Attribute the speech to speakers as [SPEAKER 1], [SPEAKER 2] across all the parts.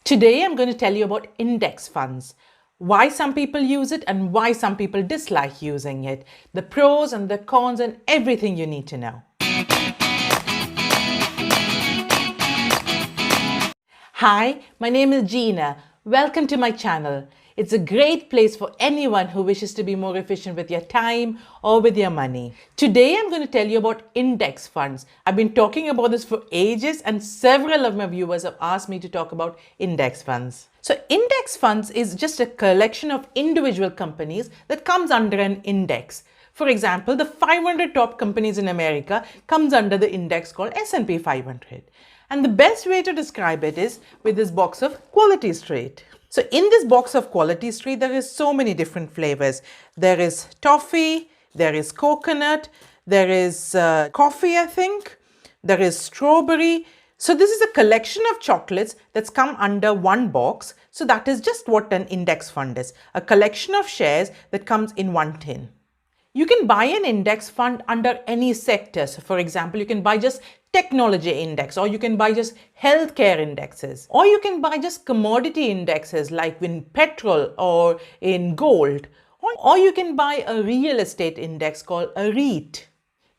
[SPEAKER 1] Today I'm going to tell you about index funds, why some people use it and why some people dislike using it, the pros and the cons and everything you need to know. Hi, my name is Jeena. Welcome to my channel. It's a great place for anyone who wishes to be more efficient with your time or with your money. Today I'm going to tell you about index funds. I've been talking about this for ages and several of my viewers have asked me to talk about index funds. So index funds is just a collection of individual companies that comes under an index. For example, the 500 top companies in America comes under the index called S&P 500. And the best way to describe it is with this box of Quality Street. So in this box of Quality Street, there is so many different flavors. There is toffee, there is coconut, there is coffee, I think. There is strawberry. So this is a collection of chocolates that's come under one box. So that is just what an index fund is. A collection of shares that comes in one tin. You can buy an index fund under any sector. So for example, you can buy just technology index, or you can buy just healthcare indexes, or you can buy just commodity indexes like in petrol or in gold, or you can buy a real estate index called a REIT.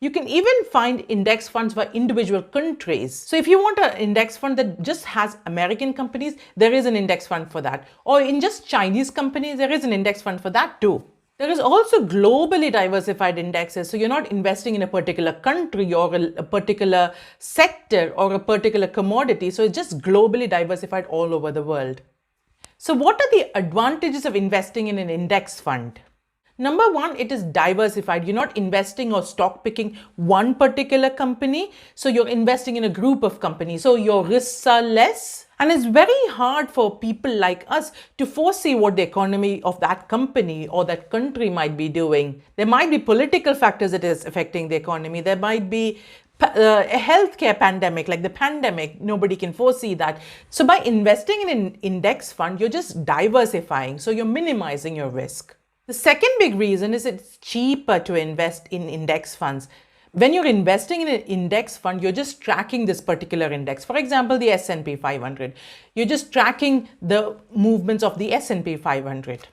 [SPEAKER 1] You can even find index funds for individual countries. So if you want an index fund that just has American companies, there is an index fund for that. Or in just Chinese companies, there is an index fund for that too. There is also globally diversified indexes. So you're not investing in a particular country or a particular sector or a particular commodity. So it's just globally diversified all over the world. So what are the advantages of investing in an index fund? Number one, it is diversified. You're not investing or stock picking one particular company. So you're investing in a group of companies. So your risks are less. And it's very hard for people like us to foresee what the economy of that company or that country might be doing. There might be political factors that is affecting the economy. There might be a healthcare pandemic, like the pandemic. Nobody can foresee that. So by investing in an index fund, you're just diversifying. So you're minimizing your risk. The second big reason is it's cheaper to invest in index funds. When you're investing in an index fund, you're just tracking this particular index. For example, the S&P 500. You're just tracking the movements of the S&P 500.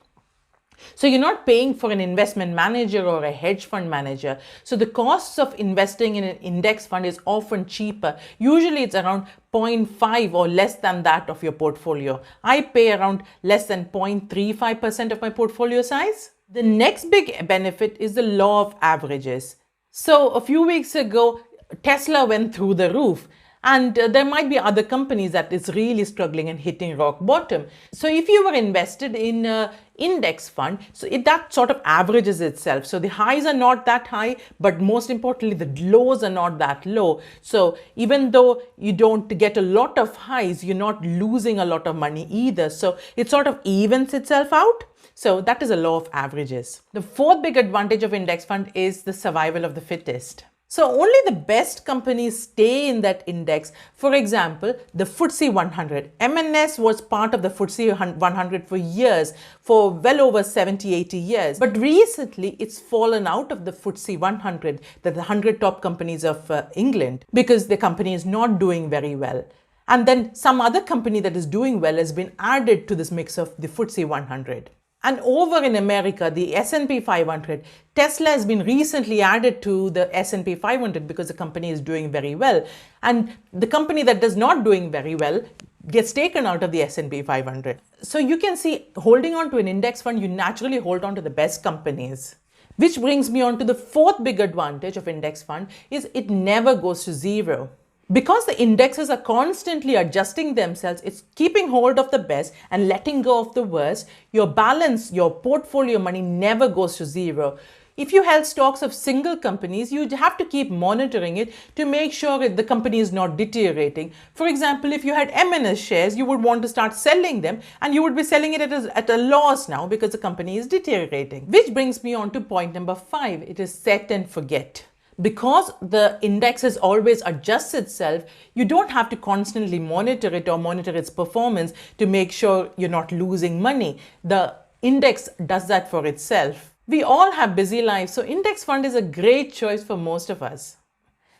[SPEAKER 1] So you're not paying for an investment manager or a hedge fund manager. So the costs of investing in an index fund is often cheaper. Usually it's around 0.5 or less than that of your portfolio. I pay around less than 0.35% of my portfolio size. The next big benefit is the law of averages. So a few weeks ago, Tesla went through the roof. And there might be other companies that is really struggling and hitting rock bottom. So if you were invested in an index fund, so that sort of averages itself. So the highs are not that high, but most importantly, the lows are not that low. So even though you don't get a lot of highs, you're not losing a lot of money either. So it sort of evens itself out. So that is a law of averages. The fourth big advantage of index fund is the survival of the fittest. So only the best companies stay in that index. For example, the FTSE 100. M&S was part of the FTSE 100 for years, for well over 70-80 years. But recently, it's fallen out of the FTSE 100, the 100 top companies of England, because the company is not doing very well. And then some other company that is doing well has been added to this mix of the FTSE 100. And over in America, the S&P 500, Tesla has been recently added to the S&P 500 because the company is doing very well. And the company that is not doing very well gets taken out of the S&P 500. So you can see, holding on to an index fund, you naturally hold on to the best companies. Which brings me on to the fourth big advantage of index fund is it never goes to zero. Because the indexes are constantly adjusting themselves, it's keeping hold of the best and letting go of the worst. Your balance, your portfolio money never goes to zero. If you held stocks of single companies, you'd have to keep monitoring it to make sure that the company is not deteriorating. For example, if you had M&S shares, you would want to start selling them and you would be selling it at a loss now because the company is deteriorating. Which brings me on to point number 5. It is set and forget. Because the indexes always adjusts itself, you don't have to constantly monitor it or monitor its performance to make sure you're not losing money. The index does that for itself. We all have busy lives, so index fund is a great choice for most of us.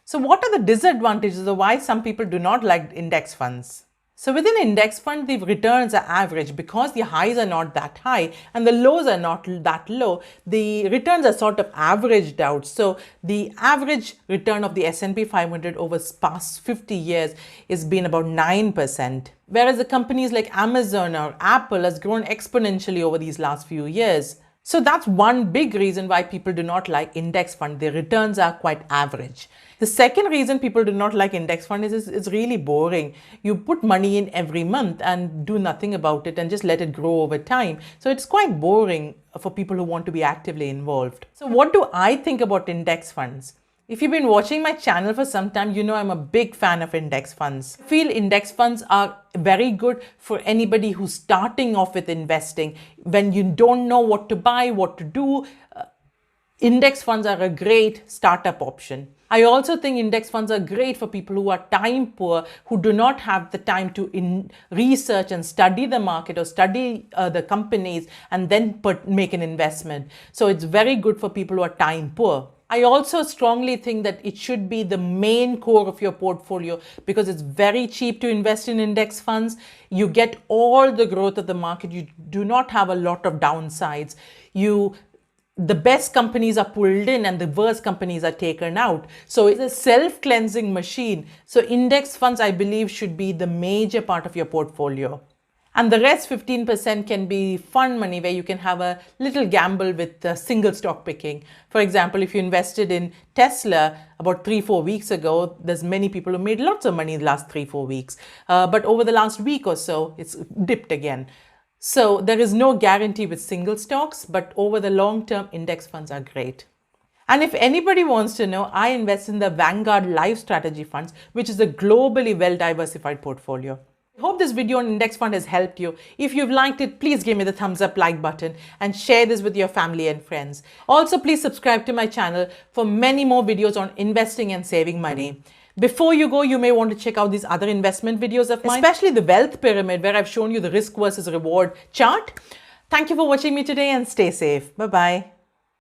[SPEAKER 1] So what are the disadvantages of why some people do not like index funds? So with an index fund, the returns are average because the highs are not that high and the lows are not that low. The returns are sort of averaged out. So the average return of the S&P 500 over past 50 years has been about 9%. Whereas the companies like Amazon or Apple has grown exponentially over these last few years. So that's one big reason why people do not like index fund. Their returns are quite average. The second reason people do not like index fund is it's really boring. You put money in every month and do nothing about it and just let it grow over time. So it's quite boring for people who want to be actively involved. So what do I think about index funds? If you've been watching my channel for some time, you know I'm a big fan of index funds. I feel index funds are very good for anybody who's starting off with investing. When you don't know what to buy, what to do, index funds are a great startup option. I also think index funds are great for people who are time poor, who do not have the time to research and study the market or study the companies and then make an investment. So it's very good for people who are time poor. I also strongly think that it should be the main core of your portfolio because it's very cheap to invest in index funds. You get all the growth of the market. You do not have a lot of downsides. The best companies are pulled in and the worst companies are taken out. So it's a self-cleansing machine. So index funds, I believe, should be the major part of your portfolio. And the rest 15% can be fund money where you can have a little gamble with single stock picking. For example, if you invested in Tesla about 3-4 weeks ago, there's many people who made lots of money in the last 3-4 weeks. But over the last week or so, it's dipped again. So there is no guarantee with single stocks, but over the long term, index funds are great. And if anybody wants to know, I invest in the Vanguard Life Strategy Funds, which is a globally well-diversified portfolio. I hope this video on index fund has helped you. If you've liked it, please give me the thumbs up like button and share this with your family and friends. Also, please subscribe to my channel for many more videos on investing and saving money. Before you go, you may want to check out these other investment videos of mine, especially the wealth pyramid where I've shown you the risk versus reward chart. Thank you for watching me today and stay safe. Bye-bye.